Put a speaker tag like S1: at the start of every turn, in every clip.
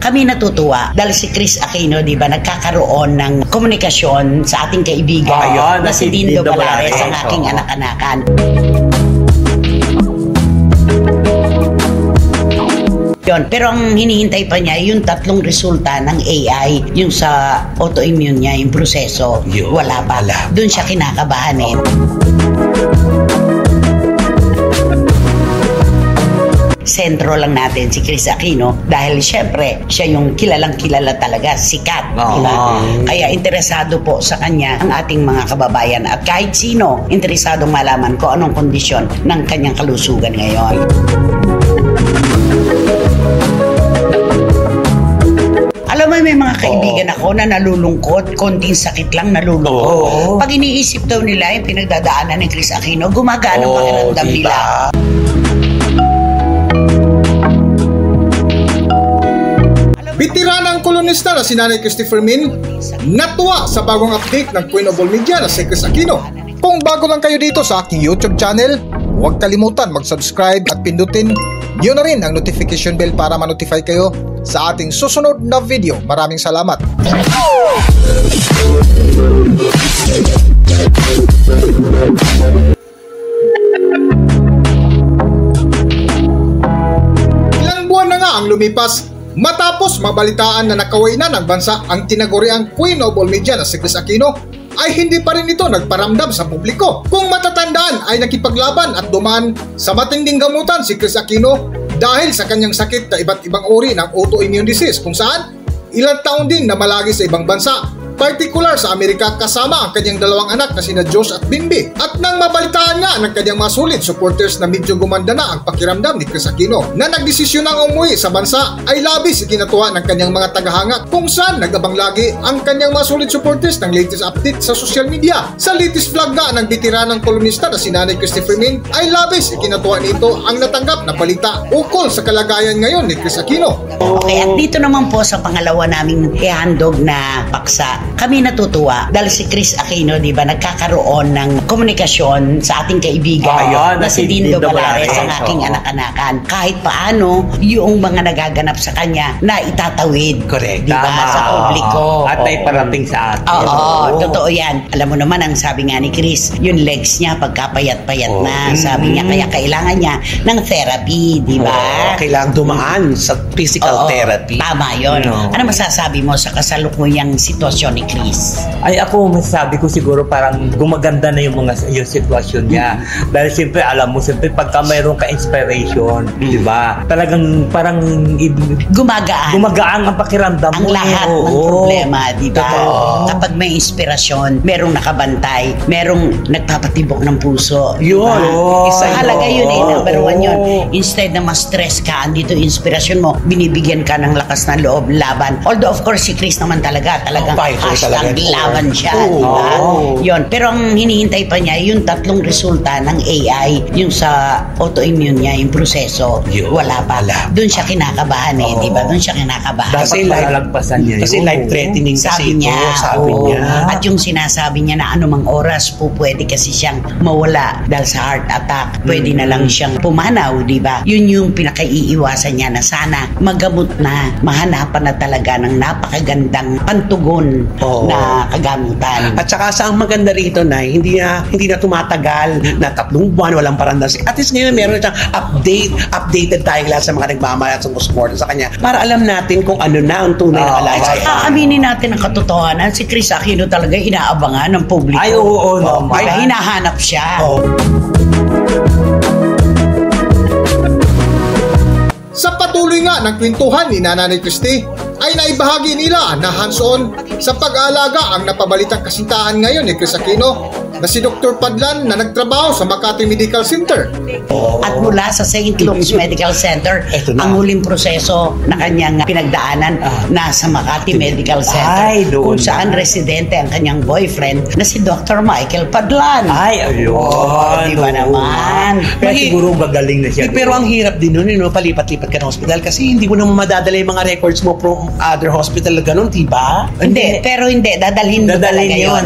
S1: kami natutuwa dahil si Chris Aquino, di ba, nagkakaroon ng komunikasyon sa ating kaibigan na si Dindo Balares, ang aking anak-anakan. Pero ang hinihintay pa niya yung tatlong resulta ng AI, yung sa autoimmune niya, yung proseso, wala pa. Doon siya kinakabahan eh. Sentro lang natin si Chris Aquino dahil syempre siya yung kilalang-kilala talaga, sikat, diba? Kaya interesado po sa kanya ang ating mga kababayan at kahit sino interesadong malaman kung anong kondisyon ng kanyang kalusugan ngayon. Alam mo, may mga kaibigan ako na nalulungkot, konting sakit lang nalulungkot. Pag iniisip daw nila yung pinagdadaanan ni Chris Aquino, gumagana ang pakiramdam nila.
S2: Bitiranang kolonista na si Nanay Christy Fermin natuwa sa bagong update ng Queen of All Media na si Chris Aquino. Kung bago lang kayo dito sa aking YouTube channel, huwag kalimutan mag-subscribe at pindutin nyo na rin ang notification bell para ma-notify kayo sa ating susunod na video. Maraming salamat! Ilang buwan na nga ang lumipas matapos mabalitaan na nakaway na ng bansa ang tinaguriang Queen of All Media na si Chris Aquino, ay hindi pa rin ito nagparamdam sa publiko. Kung matatandaan ay nakipaglaban at dumaan sa matinding gamutan si Chris Aquino dahil sa kanyang sakit na iba't ibang uri ng autoimmune disease kung saan ilang taon din na malagi sa ibang bansa, partikular sa Amerika kasama ang kanyang dalawang anak na sina Josh at Bimbi. At nang mabalitaan nga ng kanyang mga sulit supporters na medyo gumanda na ang pakiramdam ni Chris Aquino na nagdesisyon ng umuwi sa bansa, ay labis ikinatuwa ng kanyang mga tagahanga kung saan nagabang lagi ang kanyang mga sulit supporters ng latest update sa social media. Sa latest vlog nga ng bitiranang kolumnista na si Nanay Christy Fermin, ay labis ikinatuwa nito ang natanggap na balita ukol sa kalagayan ngayon ni Chris Aquino.
S1: Okay, at dito naman po sa pangalawa naming ihandog na paksa, kami natutuwa dahil si Chris Aquino, di ba, nagkakaroon ng komunikasyon sa ating kaibigan na si Dindo Balares, ang aking anak-anakan. Kahit paano, yung mga nagaganap sa kanya na itatawid.
S3: Correct.
S1: Di ba, sa publiko.
S3: At ay parating sa atin.
S1: Totoo yan. Alam mo naman, ang sabi nga ni Chris, yung legs niya pagkapayat-payat na. Sabi niya, kaya kailangan niya ng therapy, di ba?
S3: Kailangan dumaan sa physical therapy.
S1: Tama yun. Ano masasabi mo sa kasalukuyang sitwasyon ni Chris?
S4: Ay, ako masasabi ko siguro parang gumaganda na yung sitwasyon niya. Dahil siyempre, alam mo, siyempre pagka mayroon ka inspiration, di ba? Talagang parang gumagaan ang pakiramdam mo.
S1: Ang lahat ng problema, di ba? Kapag may inspirasyon, merong nakabantay, merong nagpapatibok ng puso.
S3: Yun.
S1: Halaga yun eh. Number one yun. Instead na ma-stress ka, andito inspirasyon mo, binibigyan ka ng lakas ng loob, laban. Although of course, si Chris naman talaga hashtag laban siya, diba? Yun. Pero ang hinihintay pa niya, yung tatlong resulta ng AI, yung sa autoimmune niya, yung proseso, wala pa. Doon siya kinakabahan eh, diba? Doon siya kinakabahan.
S3: Kasi life-threatening kasi ito, sabi niya.
S1: At yung sinasabi niya na anumang oras po pwede kasi siyang mawala dahil sa heart attack, pwede na lang siyang pumanaw, diba? Yun yung pinakaiiwasan niya na sana magamot na, mahanapan na talaga ng napakagandang pantugon na kagamutan.
S3: At saka sa ang maganda rito na hindi na tumatagal na 3 buwan, walang parandas. At least ngayon meron siyang updated tayo lahat sa mga nagmamalat sa support sa kanya para alam natin kung ano na ang tunay na kalagayan.
S1: Aminin natin ang katotohanan, si Chris Aquino talaga inaabangan ng publiko.
S4: Ay, oo, naman.
S1: Hinahanap siya.
S2: Sa patuloy nga ng kwentuhan ni Nanay Christy, ay naibahagi nila na hands-on sa pag-aalaga ang napabalitang kasintahan ngayon ni Chris Aquino na si Dr. Padlan na nagtrabaho sa Makati Medical Center.
S1: At mula sa St. Luke's Medical Center, ang huling proseso na kanyang pinagdaanan nasa Makati Medical Center, kung saan residente ang kanyang boyfriend na si Dr. Michael Padlan. Di ba naman?
S4: Kaya siguro gagaling na siya.
S3: Pero ang hirap din nun, palipat-lipat ka ng hospital kasi hindi mo naman madadala yung mga records mo from other hospital na ganun, diba?
S1: Hindi, pero hindi. Dadalhin mo talaga yun.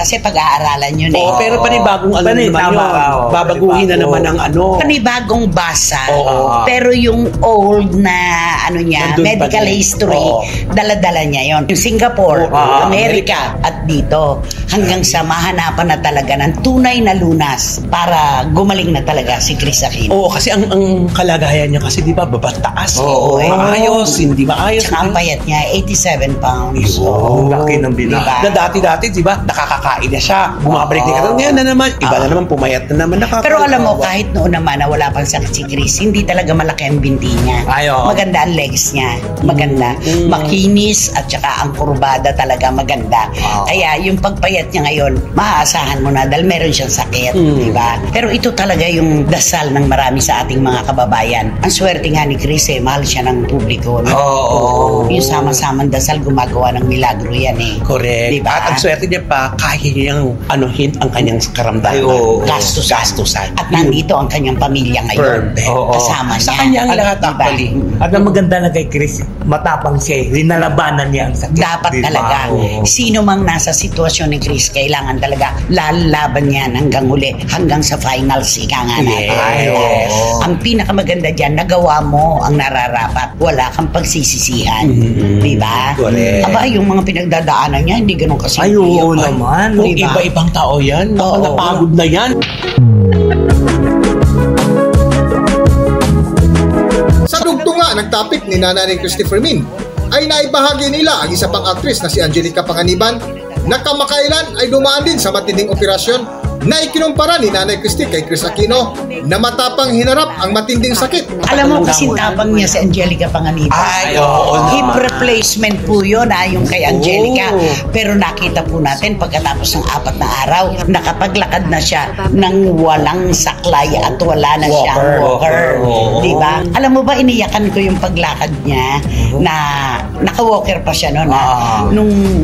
S1: Kasi pag-aaralan yan yun eh.
S3: Oo, pero panibagong ano naman
S4: tama,
S3: yun. Babaguhin na naman ang ano.
S1: Panibagong basa.
S3: Oo.
S1: Pero yung old na ano niya,
S3: Nandun pa
S1: medical
S3: din.
S1: history,
S3: Oo.
S1: dala-dala niya yon. Yung Singapore,
S3: Oo.
S1: Amerika, at dito. Hanggang sa mahanapan na talaga ng tunay na lunas para gumaling na talaga si Chris Aquino.
S3: Oo, kasi ang kalagayan niya kasi di ba babataas.
S1: Oo, eh.
S3: Maayos, hindi maayos.
S1: Tsaka ang payat niya, 87 pounds.
S3: Oo.
S4: Laki ng bina.
S1: Diba?
S3: Na dati-dati, di ba, nakakakain na siya. Bumabalik na karoon. Ngayon na naman, iba na naman, pumayat na naman.
S1: Pero alam mo, kahit noon naman na wala pang sakit si Chris, hindi talaga malaki ang binti niya.
S4: Ayo.
S1: Maganda ang legs niya. Maganda. Makinis at saka ang kurbada talaga maganda. Kaya yung pagpayat niya ngayon, maaasahan mo na dahil meron siyang sakit. Diba? Pero ito talaga yung dasal ng marami sa ating mga kababayan. Ang swerte nga ni Chris mahal siya ng publiko. No?
S4: Oo.
S1: Yung sama-samang dasal gumagawa ng milagro yan eh.
S3: Correct.
S1: Diba?
S3: At ang swerte niya pa, kaya niyang anuhin ang kanyang karamdaman.
S4: Ay, oo.
S3: Gastusan.
S1: At nandito ang kanyang pamilya ngayon.
S3: Perfect.
S4: Oo.
S1: Kasama niya.
S3: Sa kanya ang
S1: At
S3: lahat
S1: diba?
S3: actually.
S4: At ang maganda na kay Chris, matapang siya. Rinalabanan niya ang sakit.
S1: Dapat
S4: Diba?
S1: talaga.
S4: Oo.
S1: Sino mang nasa sitwasyon ni Chris, kailangan talaga lalaban yan hanggang huli, hanggang sa finals, ika nga natin.
S3: Yes.
S1: Diba?
S4: Oo.
S1: Ang pinakamaganda dyan, nagawa mo ang nararapat. Wala kang pagsisisihan. Diba?
S3: Correct.
S1: Aba, yung mga pinagdadaanan niya, hindi ganun kasi.
S4: Ay, oo naman.
S3: Kung
S1: Diba?
S3: iba-ibang tao yan,
S1: Oo.
S3: napagod na yan.
S2: Sa dugtunga ng topic ni Nanay Christopher Min, ay naibahagi nila ang isa pang aktris na si Angelica Panganiban na kamakailan ay dumaan din sa matinding operasyon na ikinumpara ni Nanay Christy kay Chris Aquino na matapang hinarap ang matinding sakit.
S1: Alam mo kasi tapang niya si Angelica Panganiban.
S3: Ay, oo.
S1: Hip replacement po yun, yung kay Angelica.
S3: Oh.
S1: Pero nakita po natin pagkatapos ng 4 na araw, nakapaglakad na siya ng walang saklay at wala na siyang walker.
S3: Oo.
S1: Diba? Alam mo ba, iniyakan ko yung paglakad niya na naka-walker pa siya noon.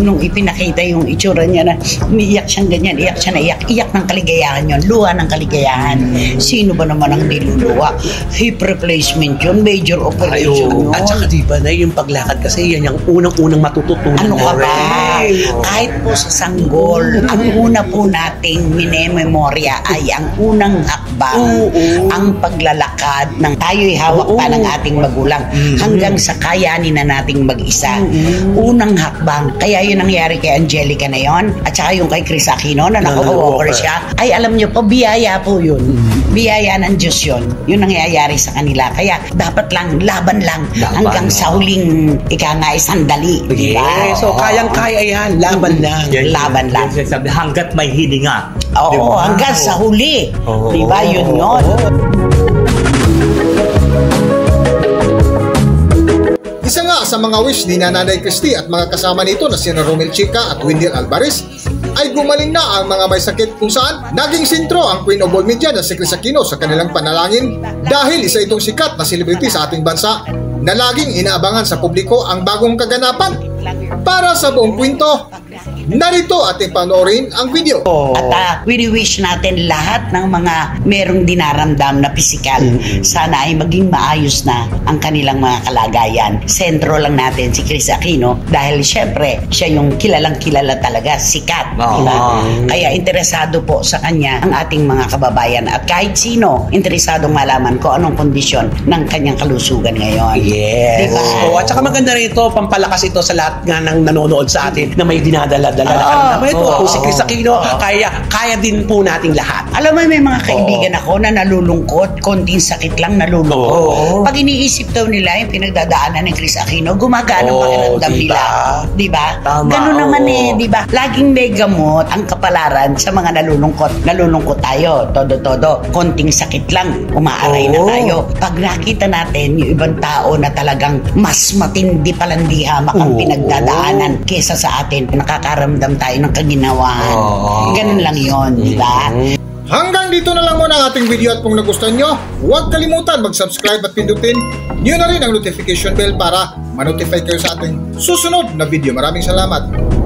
S1: Nung ipinakita yung itsura niya na umiiyak siyang ganyan, iyak siya na iyak ng kaligayahan yun, luha ng kaligayahan. Sino ba naman ang niluluwa? Hip replacement yun, major operation yun.
S3: At saka diba na yung paglakad kasi yan yung unang-unang matututunan.
S1: Ano ka ba?
S3: Correct.
S1: Kahit po sa sanggol, ang una po nating minememorya ay ang unang hakbang, ang paglalakad ng tayo'y hawak pa ng ating magulang hanggang sa kayanin na nating mag-isa. Unang hakbang. Kaya yun nangyari kay Angelica na yon at saka yung kay Chris Aquino na naka-walker siya. Ay, alam nyo po, biyaya po yun. Biyaya ng Diyos yun. Yun nangyayari sa kanila. Kaya dapat lang, laban lang hanggang sa huling sandali. Diba?
S3: Yes. So, kayang-kaya yan. Laban lang.
S1: Laban lang.
S4: Yan sabi, hanggat may hininga.
S1: Oo,
S4: Diba?
S1: hanggang sa huli.
S4: Oo.
S1: Diba? Yun yun.
S2: Isa nga sa mga wish ni Nanay Christy at mga kasama nito na sina Romel Chica at Wendell Alvarez ay gumaling na ang mga may sakit kung saan naging sentro ang Queen of All Media na si Chris Aquino sa kanilang panalangin dahil isa itong sikat na celebrity sa ating bansa na laging inaabangan sa publiko ang bagong kaganapan. Para sa buong kwento, narito ating panoorin ang video.
S1: At wini-wish natin lahat ng mga merong dinaramdam na pisikal. Sana ay maging maayos na ang kanilang mga kalagayan. Sentro lang natin si Chris Aquino dahil syempre siya yung kilalang-kilala talaga, sikat. Diba? Kaya interesado po sa kanya ang ating mga kababayan at kahit sino interesadong malaman kung anong kondisyon ng kanyang kalusugan ngayon.
S3: Yes.
S1: Diba?
S3: At saka maganda rito, pampalakas ito sa lahat nga ng nanonood sa atin na may dinadala-dala na karamdaman. Ito, kung si Chris Aquino, kaya din po nating lahat.
S1: Alam mo, may mga kaibigan ako na nalulungkot, konting sakit lang nalulungkot. Pag iniisip daw nila yung pinagdadaanan ni Chris Aquino, gumagaan ang pakiramdam
S3: diba?
S1: nila. Diba?
S4: Tama,
S1: Ganun naman diba? Laging may gamot ang kapalaran sa mga nalulungkot. Nalulungkot tayo, todo-todo. Konting sakit lang, umaaray na tayo. Pag nakita natin yung ibang tao na talagang mas matindi palandihamak ang pinagdadaanan kesa sa atin, nakakaramdam tayo ng kaginawahan. Ganun lang yon, diba?
S2: Hanggang dito na lang muna ang ating video at kung nagustuhan nyo, huwag kalimutan mag-subscribe at pindutin nyo na rin ang notification bell para ma-notify kayo sa ating susunod na video. Maraming salamat!